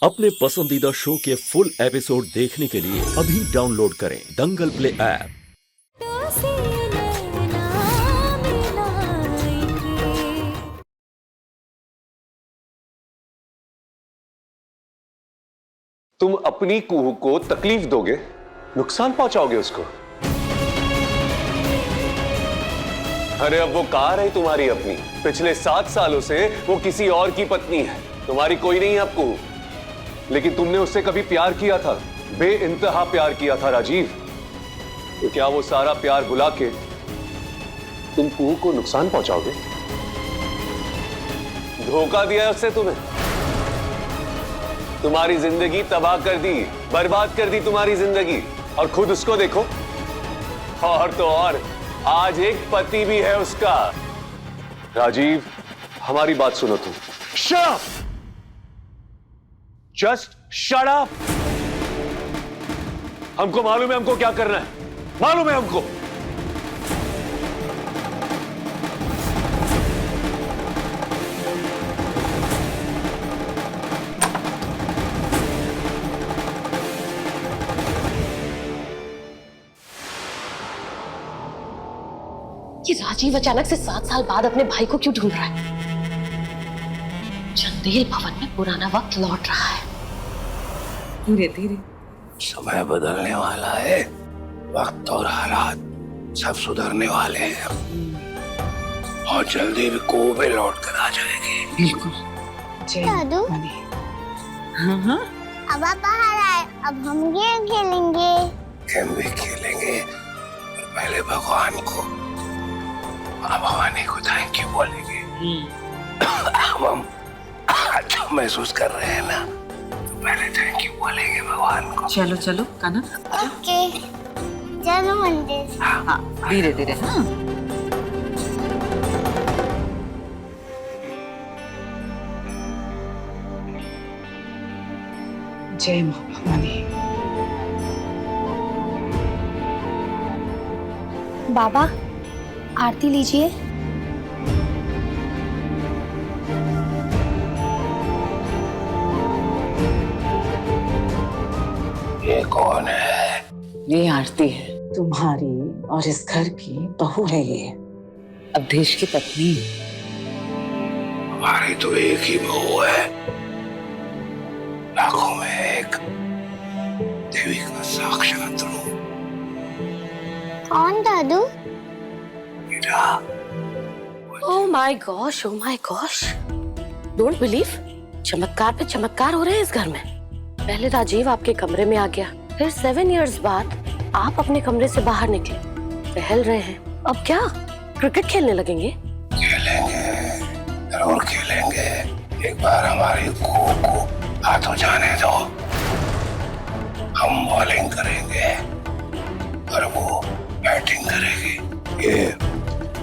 अपने पसंदीदा शो के फुल एपिसोड देखने के लिए अभी डाउनलोड करें दंगल प्ले ऐप। तुम अपनी कुहू को तकलीफ दोगे, नुकसान पहुंचाओगे उसको। अरे अब वो कार है तुम्हारी अपनी, पिछले 7 सालों से वो किसी और की पत्नी है, तुम्हारी कोई नहीं है अब कुहू। लेकिन तुमने उससे कभी प्यार किया था, बेइंतहा प्यार किया था राजीव। तो क्या वो सारा प्यार भुला के तुम कुहू को नुकसान पहुंचाओगे? धोखा दिया है उससे तुम्हें, तुम्हारी जिंदगी तबाह कर दी, बर्बाद कर दी तुम्हारी जिंदगी। और खुद उसको देखो, और तो और आज एक पति भी है उसका। राजीव, हमारी बात सुनो तुम। Shut up! Just shut up! हमको मालूम है हमको क्या करना है, मालूम है हमको। ये राजीव अचानक से 7 साल बाद अपने भाई को क्यों ढूंढ रहा है? चंदेल भवन में पुराना वक्त लौट रहा है। धीरे धीरे समय बदलने वाला है, वक्त और हालात सब सुधरने वाले हैं और जल्दी भी को भी लौट कर आ जाएगी। बिल्कुल। दादू, हाँ अब आप बाहर आए, अब हम गेम खेलेंगे। गेम भी खेलेंगे और पहले भगवान को और भवानी को थैंक यू बोलेंगे। हम अच्छा महसूस कर रहे हैं ना, तो पहले थैंक यू बोलेंगे भगवान को। चलो चलो काना। ओके, चलो मंदिर। हाँ धीरे धीरे। हाँ जय मां भवानी। बाबा, आरती लीजिए। ये कौन है? ये आरती है, तुम्हारी और इस घर की बहू है। ये अब देश की पत्नी। हमारी तो एक ही बहू है, लाखों में एक, देवी का साक्षात रूप। कौन दादू? बेटा, oh my gosh, oh my gosh, don't believe, चमत्कार पे चमत्कार हो रहे हैं इस घर में। पहले राजीव आपके कमरे में आ गया, फिर 7 इयर्स बाद आप अपने कमरे से बाहर निकले, टहल रहे हैं। अब क्या क्रिकेट खेलने लगेंगे? खेलेंगे, जरूर खेलेंगे। एक बार हमारी कुहू को हाथों जाने दो, हम बॉलिंग करेंगे और वो बैटिंग करेगी। ये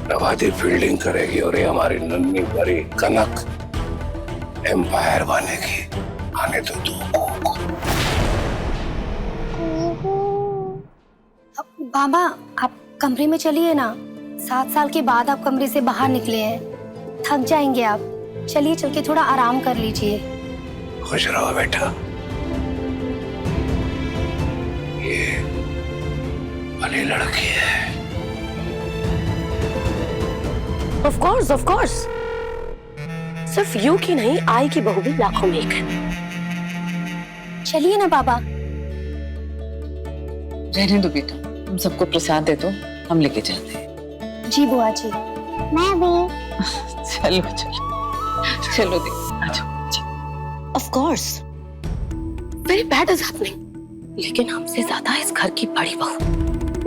प्रभाती फील्डिंग करेगी और ये हमारी नन्ही भरी कनक एम्पायर बनेगी। आने तो दो कुहू को। बाबा, आप कमरे में चलिए ना। 7 साल के बाद आप कमरे से बाहर निकले हैं, थक जाएंगे आप। चलिए, चल के थोड़ा आराम कर लीजिए। खुश रहो बेटा। ये भली लड़की है। ऑफ कोर्स, सिर्फ यू की नहीं, आई की बहू भी लाखों में एक है। चलिए ना बाबा। रहने दो बेटा, तुम सबको प्रसाद दे दो, हम लेके चलते हैं। जी बुआ जी। मैं भी। चलो चलो चलो दे, आ जाओ। Of course, very bad is happening, लेकिन हमसे ज्यादा इस घर की बड़ी बहू,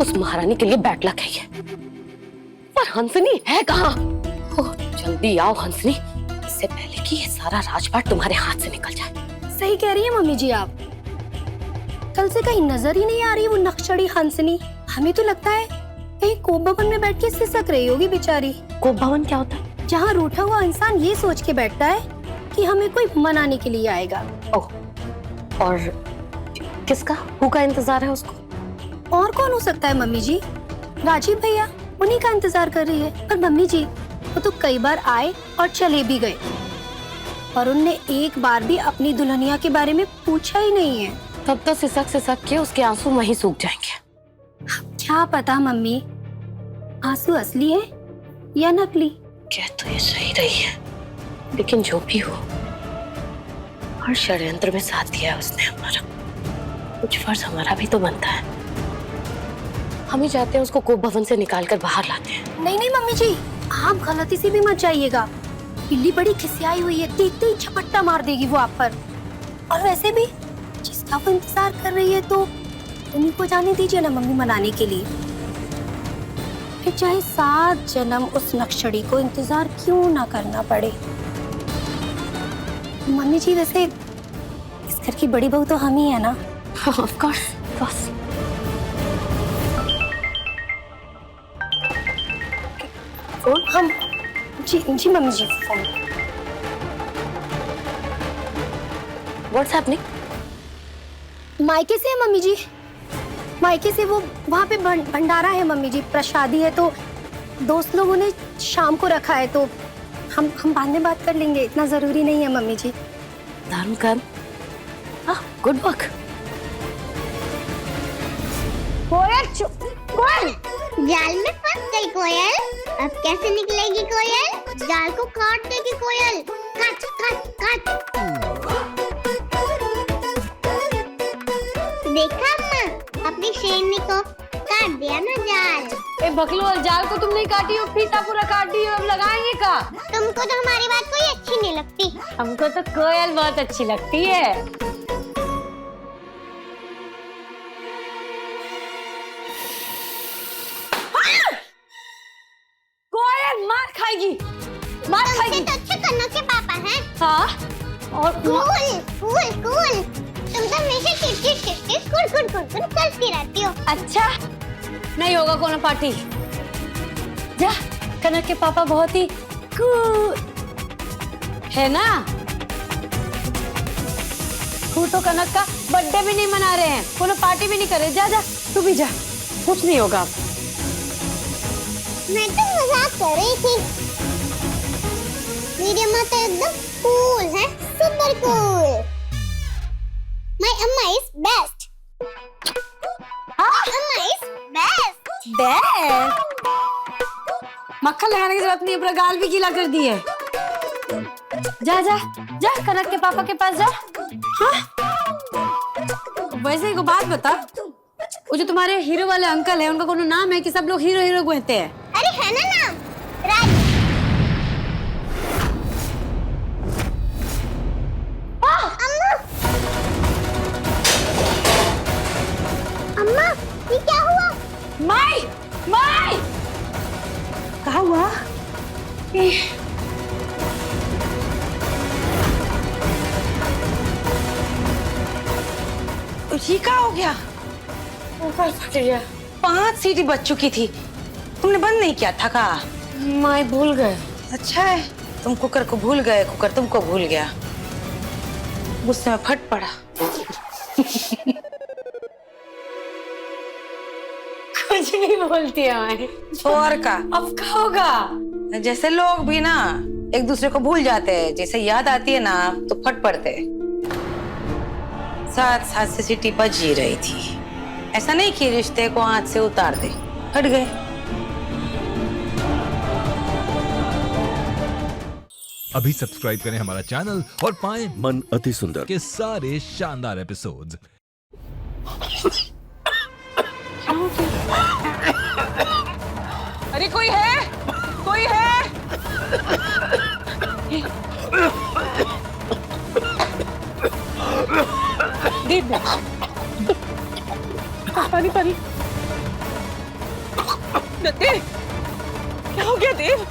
उस महारानी के लिए बैड लक है ये। पर हंसनी है कहाँ? ओह, जल्दी आओ हंसनी, इससे पहले कि ये सारा राजपाट तुम्हारे हाथ से निकल जाए। सही कह रही है मम्मी जी आप। कल से कहीं नजर ही नहीं आ रही वो नक्शड़ी हंसनी। हमें तो लगता है कहीं कोप भवन में बैठ के सिसक रही होगी बेचारी। कोप भवन क्या होता है? जहाँ रूठा हुआ इंसान ये सोच के बैठता है कि हमें कोई मनाने के लिए आएगा। ओह, और किसका हु का इंतजार है उसको? और कौन हो सकता है मम्मी जी? राजीव भैया, उन्हीं का इंतजार कर रही है। पर मम्मी जी, वो तो कई बार आए और चले भी गए। और उनने एक बार भी अपनी दुल्हनिया के बारे में पूछा ही नहीं है। तब तो सिसक के उसके आंसू वहीं सूख जाएंगे। क्या पता मम्मी, आंसू असली है या नकली। कह तो ये सही रही है, लेकिन जो भी हो, हर षड्यंत्र में साथ दिया है उसने हमारा। कुछ फर्ज हमारा भी तो बनता है। हम ही चाहते हैं उसको कोप भवन से निकाल कर बाहर लाते हैं। नहीं नहीं मम्मी जी, आप गलती से भी मत जाइएगा। बिल्ली बड़ी खिसियाई हुई है, देखते ही झपट्टा मार देगी वो आप पर। और वैसे भी जिसका वो इंतजार कर रही है तो उन्हीं को जाने दीजिए ना मम्मी, मनाने के लिए। फिर चाहे 7 जन्म उस नक्शड़ी को इंतजार क्यों ना करना पड़े। मम्मी जी वैसे इस घर की बड़ी बहू तो हम ही है ना। ऑफ कोर्स बस। फोन हम जी मम्मी जी फोन। What's happening? मायके से है मम्मी जी, मायके से। वो वहाँ पे भंडारा है मम्मी जी, प्रसादी है, तो दोस्त लोगों ने शाम को रखा है, तो हम बाद में बात कर लेंगे, इतना जरूरी नहीं है मम्मी जी। दारुण काम। Good work. कोयल, जाल में फंस गई कोयल। अब कैसे निकलेगी कोयल? जाल को काट देगी कोयल। काट काट काट। देखा अम्मा, अपनी शेरनी को काट दिया ना जाल। ए बकलोल, जाल को तुम नहीं काटी हो, फीता पूरा काट दी हो, अब लगाएंगे का? तुमको तो हमारी बात कोई अच्छी नहीं लगती। हमको तो कोयल बहुत अच्छी लगती है। कोयल मार खाएगी, मार खाएगी। तो अच्छे कन्नों के पापा हैं। हाँ और कूल कूल कूल। तुम तो हमेशा चिड़चिड़ कुड़ करती रहती हो। अच्छा नहीं होगा कोनो पार्टी। जा, कनक के पापा बहुत ही कूल है ना। तू तो कनक का बर्थडे भी नहीं मना रहे हैं, कोनो पार्टी भी नहीं कर रहे। जा जा तू भी जा, कुछ नहीं होगा। मैं तो मजाक कर रही थी। मेरी अम्मा तो एकदम कूल है, सुपर कूल। My अम्मा is best. अम्मा is best. बेस्ट। मक्खन लगाने की जरूरत नहीं, अपना गाल भी गीला कर दिए। जा जा जा, कनक के पापा के पास जा। हाँ? वैसे एक बात बता, वो जो तुम्हारे हीरो वाले अंकल है, उनका कोनो नाम है कि सब लोग हीरो हीरो कहते हैं? अरे है ना नाम, राज। अम्मा, अम्मा ये क्या हुआ? माई माई कहा हुआ? ये क्या हो गया? ऊपर फट गया। 5 सीटी बच चुकी थी, तुमने बंद नहीं किया था का? माई भूल गए। अच्छा है, तुम कुकर को भूल गए, कुकर तुमको भूल गया। गुस्से में फट पड़ा। कुछ नहीं बोलती है माई। और का? अब क्या होगा? जैसे लोग भी ना एक दूसरे को भूल जाते हैं, जैसे याद आती है ना तो फट पड़ते। 7 से सीटी बज ही रही थी, ऐसा नहीं कि रिश्ते को हाथ से उतार दे, हट गए। अभी सब्सक्राइब करें हमारा चैनल और पाएं मन अति सुंदर के सारे शानदार एपिसोड्स। अरे कोई है, कोई है? दीप पानी पानी। देव, क्या हो गया देव?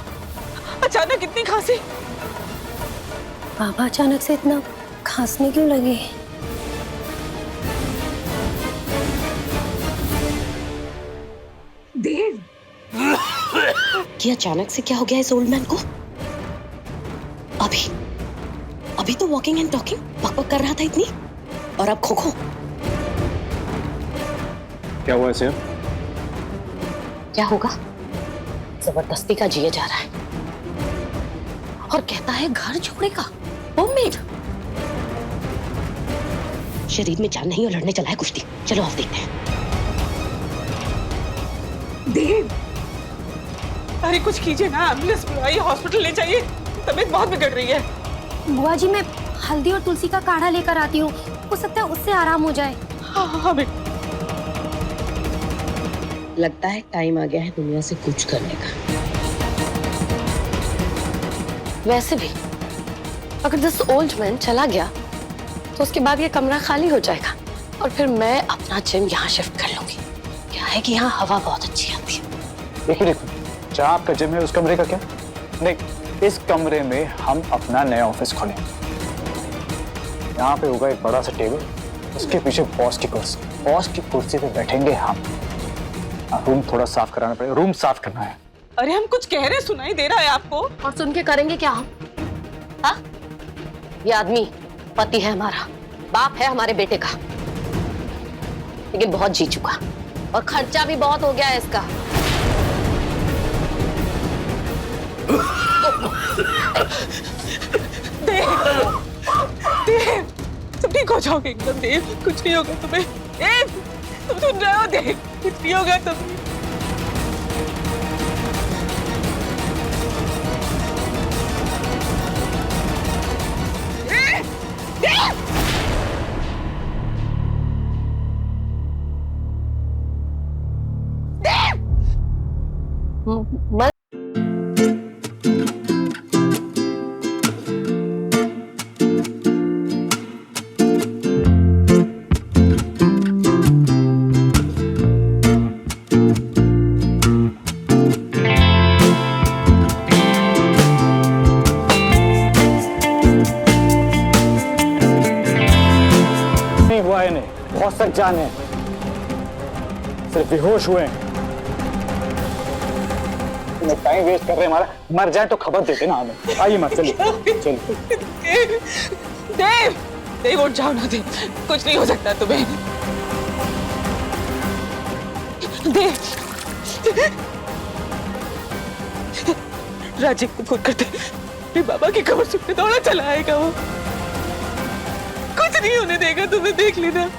अचानक इतनी खांसी? बाबा अचानक से इतना खांसने क्यों लगे? देव, कि अचानक से क्या हो गया इस ओल्ड मैन को? अभी तो वॉकिंग एंड टॉकिंग बक कर रहा था इतनी, और अब खो खो। क्या हुआ ऐसे? क्या होगा? जबरदस्ती का जिए जा रहा है और कहता है घर छोड़ेगा। वो शरीर में जान नहीं और लड़ने चला है कुश्ती। चलो आप देखते हैं। देव, अरे कुछ कीजिए ना, एम्बुलेंस बुलाइए, हॉस्पिटल ले जाइए, तबीयत बहुत बिगड़ रही है। बुआ जी मैं हल्दी और तुलसी का काढ़ा लेकर आती हूँ, हो सकता है उससे आराम हो जाए। हाँ बेटा। लगता है टाइम आ गया है दुनिया से कुछ करने का। वैसे भी अगर दिस ओल्ड मैन चला गया तो उसके बाद ये कमरा खाली हो जाएगा और फिर मैं अपना जिम यहाँ शिफ्ट कर लूंगी। क्या है कि यहाँ हवा बहुत अच्छी आती है। देखो जहाँ आपका जिम है उस कमरे का क्या? नहीं, इस कमरे में हम अपना नया ऑफिस खोलेंगे। यहाँ पे होगा एक बड़ा सा टेबल, उसके पीछे बॉस की कुर्सी पे बैठेंगे हम। रूम थोड़ा साफ कराना पड़ेगा, रूम साफ करना है। अरे हम कुछ कह रहे, सुनाई दे रहा है आपको? और सुन के करेंगे क्या हम? हाँ? ये आदमी पति है हमारा, बाप है हमारे बेटे का, लेकिन बहुत जी चुका और खर्चा भी बहुत हो गया है इसका। देव, तुम ठीक हो जाओगे एकदम। देव, कुछ नहीं होगा तुम्हें। देव, तुम सुन रहे हो? देव, कुछ नहीं होगा तुम्हें। मत नहीं हुआ है, नहीं बहुत सच जान है, सिर्फ बेहोश हुए हैं। टाइम वेस्ट कर रहे हैं हमारा, मर जाए तो खबर देते ना हमें। आइए मत, चलिए चलिए। देव, देव उठ जाओ ना देव, कुछ नहीं हो सकता तुम्हें। देव, राजीव को फोन करते, मेरे बाबा की खबर सुनने दौड़ा चला आएगा वो। कुछ नहीं होने देगा तुम्हें, देख लेना।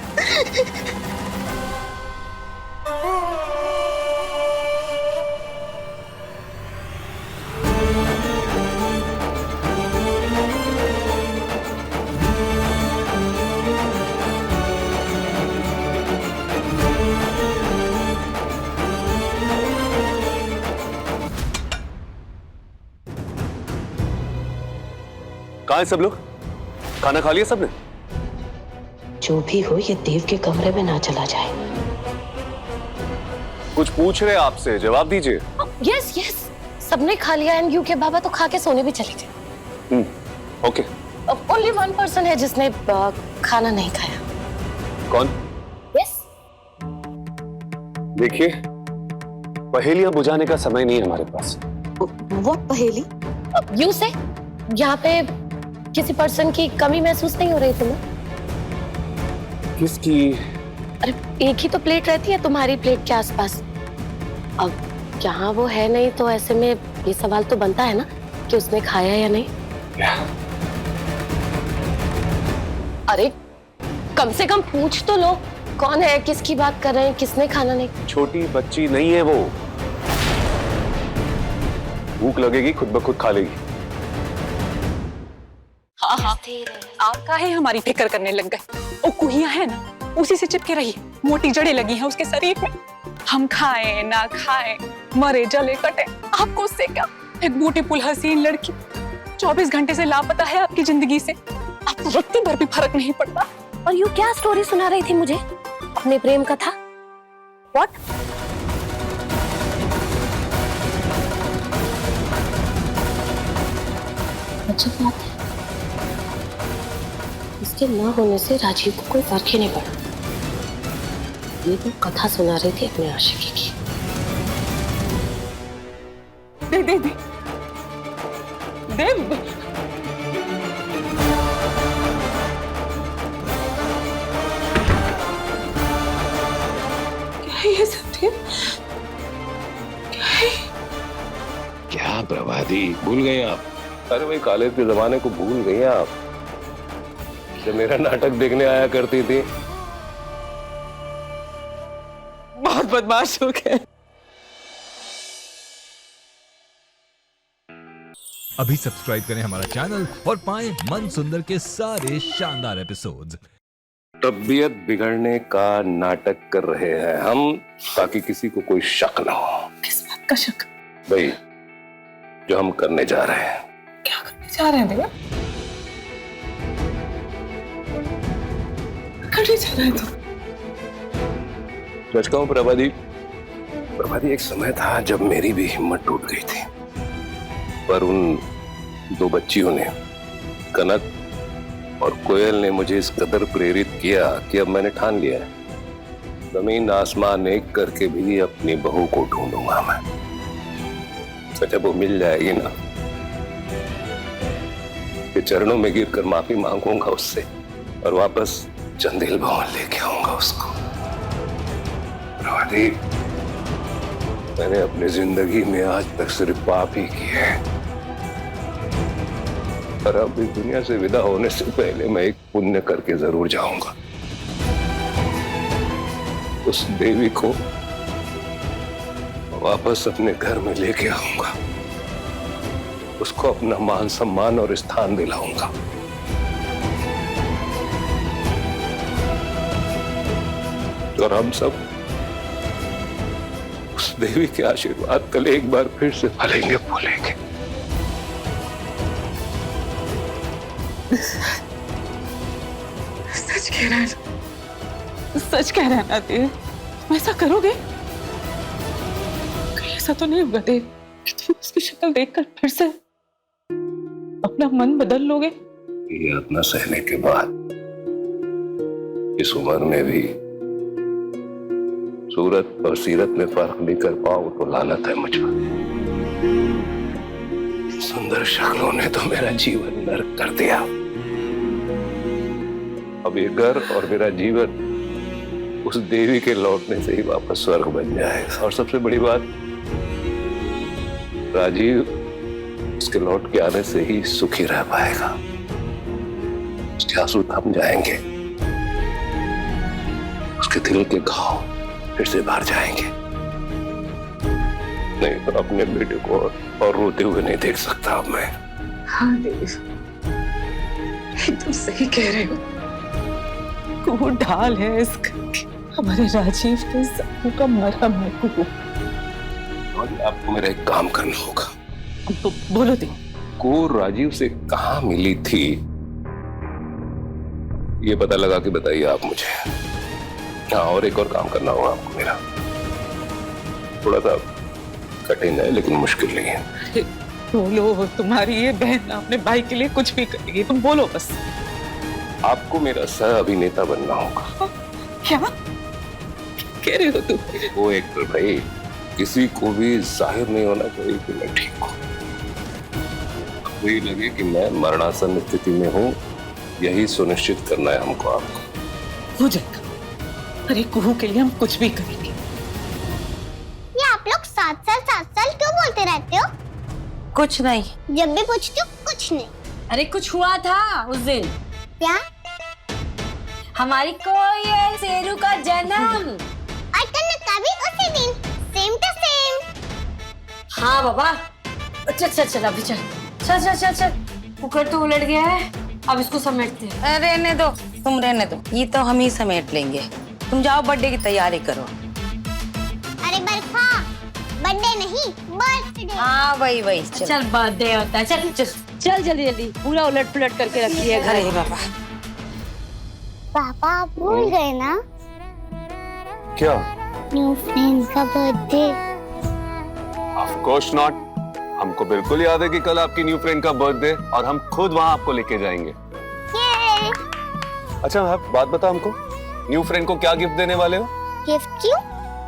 कहाँ हैं सब लोग? खाना खा लिया सबने? जो भी हो ये देव के कमरे में ना चला जाए। कुछ पूछ रहे आपसे, जवाब दीजिए। यस यस, सबने खा लिया एंड यू के बाबा तो खा के सोने भी चले गए। ओके। ओनली वन पर्सन है जिसने खाना नहीं खाया। कौन? यस। देखिए, पहेलियां बुझाने का समय नहीं है हमारे पास। वो पहेली? यू से यहाँ पे किसी पर्सन की कमी महसूस नहीं हो रही तुम्हें? किसकी? अरे एक ही तो प्लेट रहती है तुम्हारी प्लेट के आसपास। अब यहाँ वो है नहीं तो ऐसे में ये सवाल तो बनता है ना कि उसने खाया या नहीं। क्या? अरे कम से कम पूछ तो लो, कौन है, किसकी बात कर रहे हैं, किसने खाना नहीं। छोटी बच्ची नहीं है वो, भूख लगेगी खुद ब खुद खा लेगी। हाँ हाँ, आप काहे हमारी फिक्र करने लग गए? वो कुहिया है ना, उसी से चिपके रही, मोटी जड़ें लगी हैं उसके शरीर में। हम खाएं ना खाएं, मरे जले कटे, आपको उससे क्या? एक ब्यूटीफुल हसीन लड़की 24 घंटे से लापता है आपकी जिंदगी से, आपको रत्ती भर भी फर्क नहीं पड़ता। और यू क्या स्टोरी सुना रही थी मुझे अपने प्रेम कथा? व्हाट? अच्छा बात है, इसके न होने से राजीव को कोई फर्क ही नहीं पड़ा। ये तो कथा सुना रही थी अपने आशिकी की। दे दे दे देव, क्या है ये सब? देव क्या है? क्या प्रभादी, भूल गए आप? अरे भाई, कॉलेज के जमाने को भूल गए आप। जब मेरा नाटक देखने आया करती थी। बहुत बदमाश हो गए। अभी सब्सक्राइब करें हमारा चैनल और पाएं मन सुंदर के सारे शानदार एपिसोड्स। तबीयत बिगड़ने का नाटक कर रहे हैं हम, ताकि किसी को कोई शक ना हो। किस बात का शक? भाई, जो हम करने जा रहे हैं। क्या करने जा रहे हैं भैया? करने जा रहे हैं तो? सच कहूं प्रभादी, एक समय था जब मेरी भी हिम्मत टूट गई थी, पर उन दो बच्चियों ने, कनक और कोयल ने मुझे इस कदर प्रेरित किया कि अब मैंने ठान लिया है, जमीन आसमान एक करके भी अपनी बहू को ढूंढूंगा मैं। जब वो मिल जाएगी ना, के चरणों में गिरकर माफी मांगूंगा उससे और वापस चंदेल भवन लेके आऊंगा उसको। प्रभादी, मैंने अपनी जिंदगी में आज तक सिर्फ पाप ही किए हैं, पर अब इस दुनिया से विदा होने से पहले मैं एक पुण्य करके जरूर जाऊंगा। उस देवी को वापस अपने घर में लेके आऊंगा, उसको अपना मान सम्मान और स्थान दिलाऊंगा। और हम सब उस देवी के आशीर्वाद कल एक बार फिर से फलेंगे फूलेंगे। सच कह रहा है, सच कह रहा है ना देव? तुम ऐसा करोगे? कहीं ऐसा तो नहीं होगा देव कि तुम उसकी शक्ल देखकर फिर से अपना मन बदल लोगे? ये यातना सहने के बाद इस उम्र में भी सूरत और सीरत में फर्क नहीं कर पाऊं तो लानत है मुझ पर। सुंदर शक्लों ने तो मेरा जीवन नर्क कर दिया। अब ये घर और मेरा जीवन उस देवी के लौटने से ही वापस स्वर्ग बन जाएगा। और सबसे बड़ी बात, राजीव उसके लौट के आने से ही सुखी रह पाएगा। उसके आंसू थम जाएंगे, उसके दिल के घाव फिर से भर जाएंगे। नहीं तो अपने बेटे को और रोते हुए नहीं देख सकता अब मैं। हाँ देव, तुम सही कह रहे हो। वो ढाल है इस घर की, हमारे राजीव के सपनों का मरहम है वो। और आपको मेरा एक काम करना होगा। बोलो देव। को राजीव से कहाँ मिली थी, ये पता लगा के बताइए आप मुझे। हाँ, और एक और काम करना होगा आपको मेरा। थोड़ा सा कठिन है लेकिन मुश्किल नहीं है। बोलो, तुम्हारी ये बहन अपने भाई के लिए कुछ भी करेगी, तुम बोलो बस। आपको मेरा सह अभिनेता बनना होगा। क्या कह रहे हो तुम? वो एक्टर भाई, किसी को भी जाहिर नहीं होना चाहिए कि मैं ठीक हूँ। वही लगे कि मैं मरणासन स्थिति में हूँ, यही सुनिश्चित करना है हमको। आपको हो जाएगा। अरे कुहू के लिए हम कुछ भी करेंगे। ये आप लोग 7 साल क्यों बोलते रहते हो? कुछ नहीं। जब भी पूछती हूँ कुछ नहीं। अरे कुछ हुआ था उस दिन। क्या? हमारी कोयल शेरू का जन्म। और कनक का भी उसी दिन, सेम टू सेम। हाँ बाबा, चल चल चल अभी चल चल चल चल चल। कुकर तो उलट गया है, अब इसको समेटते हैं। रहने दो, तुम रहने दो, ये तो हम ही समेट लेंगे। तुम जाओ बर्थडे की तैयारी करो। अरे बरखा, बर्थडे नहीं बर्थडे। हाँ वही वही। चल बर्थडे होता है, चल चल चल जल्दी जल्दी। पूरा उलट पुलट करके रखी है घर। पापा पापा आप भूल गए ना? क्या? न्यू फ्रेंड का बर्थडे। Of course not. हमको बिल्कुल याद है कि कल आपकी न्यू फ्रेंड का बर्थडे, और हम खुद वहां आपको लेके जाएंगे। अच्छा आप बात बताओ हमको, न्यू फ्रेंड को क्या गिफ्ट देने वाले हो? गिफ्ट क्यों?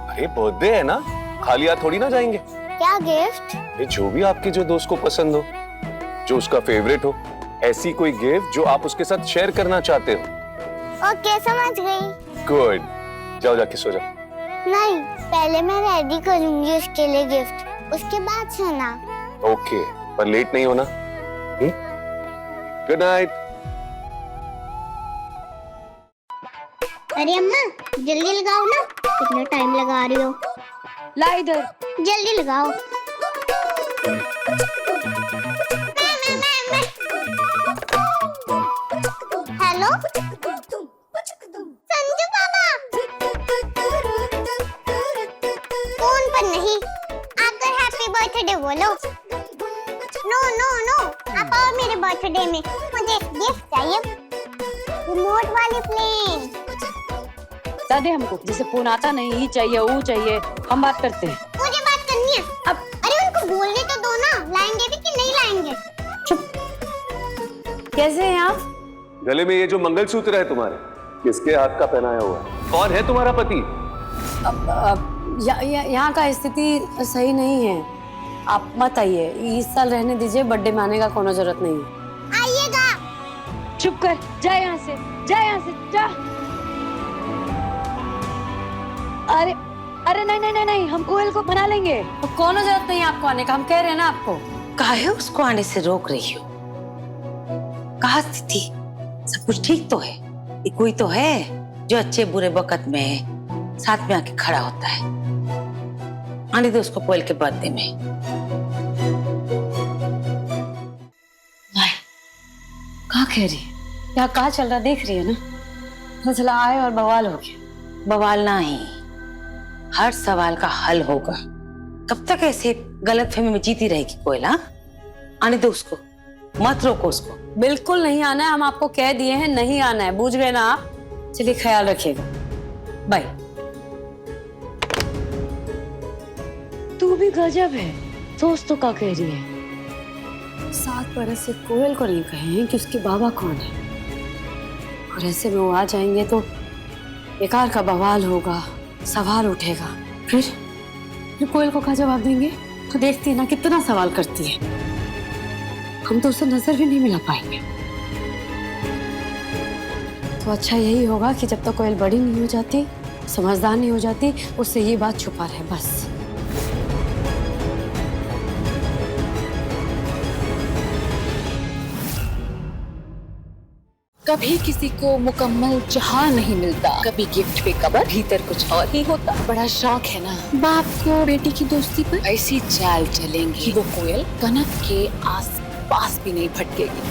अरे बर्थडे है ना, खाली हाथ थोड़ी ना जाएंगे। क्या गिफ्ट? ये जो भी आपके जो दोस्त को पसंद हो, जो उसका फेवरेट हो, ऐसी कोई गिफ्ट जो आप उसके साथ शेयर करना चाहते हो। ओके समझ गई। गुड, जाओ जाके सो जाओ। नहीं, पहले मैं रेडी करूंगी उसके लिए गिफ्ट, उसके बाद सोना। ओके, पर लेट नहीं होना। Good night. अरे अम्मा जल्दी लगाओ ना, कितना टाइम लगा रही हो। ला इधर। जल्दी लगाओ। हेलो संजू बाबा, फोन पर नहीं, आकर हैप्पी बर्थडे बोलो। नो नो नो, आप आओ मेरे बर्थडे में, मुझे गिफ्ट चाहिए, रिमोट वाली प्लेन। दादे हमको जैसे फोन आता नहीं, ये चाहिए वो चाहिए, हम बात करते हैं। मुझे बात करनी है अब। अरे उनको बोलने तो दो ना, लाएंगे भी कि नहीं लाएंगे। चुप। कैसे हैं आप? गले में ये जो मंगलसूत्र है तुम्हारे, किसके हाथ का पहनाया हुआ है? कौन है तुम्हारा पति? यहाँ का स्थिति सही नहीं है, आप मत आइए, इस साल रहने दीजिए, बर्थडे में आने का कोनो जरूरत नहीं है। आइएगा। चुप कर, जा यहाँ से, जा यहाँ से, जा। अरे अरे नहीं नहीं नहीं नहीं, हम कोयल को मना लेंगे, तो कोनो जरूरत नहीं है आपको आने का, हम कह रहे हैं ना आपको। काहे उसको आने से रोक रही हो? कहाँ स्थिति? सब कुछ ठीक तो है? ये कोई तो है जो अच्छे बुरे वक्त में साथ में आके खड़ा होता है। आने दो उसको कोयल के बर्थडे में। कहाँ कह रही है? यहाँ कहाँ चल रहा देख रही है ना? मसला आए और बवाल हो गया। बवाल नहीं, हर सवाल का हल होगा। कब तक ऐसे गलतफहमी में जीती रहेगी कोयल? आने दो उसको, मत रोको उसको। बिल्कुल नहीं आना है, हम आपको कह दिए हैं नहीं आना है, बूझ गए ना आप? चलिए ख्याल रखिएगा, बाय। तू भी गजब है, दोस्त तो क्या कह रही है? 7 बरस से कोयल को नहीं कहे कि उसके बाबा कौन है, और ऐसे में वो आ जाएंगे तो बेकार का बवाल होगा, सवाल उठेगा। फिर कोयल को क्या जवाब देंगे? तो देखती है ना कितना सवाल करती है, हम तो उसे नजर भी नहीं मिला पाएंगे। तो अच्छा यही होगा कि जब तक कोयल बड़ी नहीं हो जाती, समझदार नहीं हो जाती, उससे ये बात छुपा रहे बस। कभी किसी को मुकम्मल जहां नहीं मिलता, कभी गिफ्ट पे कबर, भीतर कुछ और ही होता। बड़ा शौक है ना बाप को बेटी की दोस्ती पर, ऐसी चाल चलेंगी कि वो कोयल कनक के आस पास भी नहीं भटकेगी।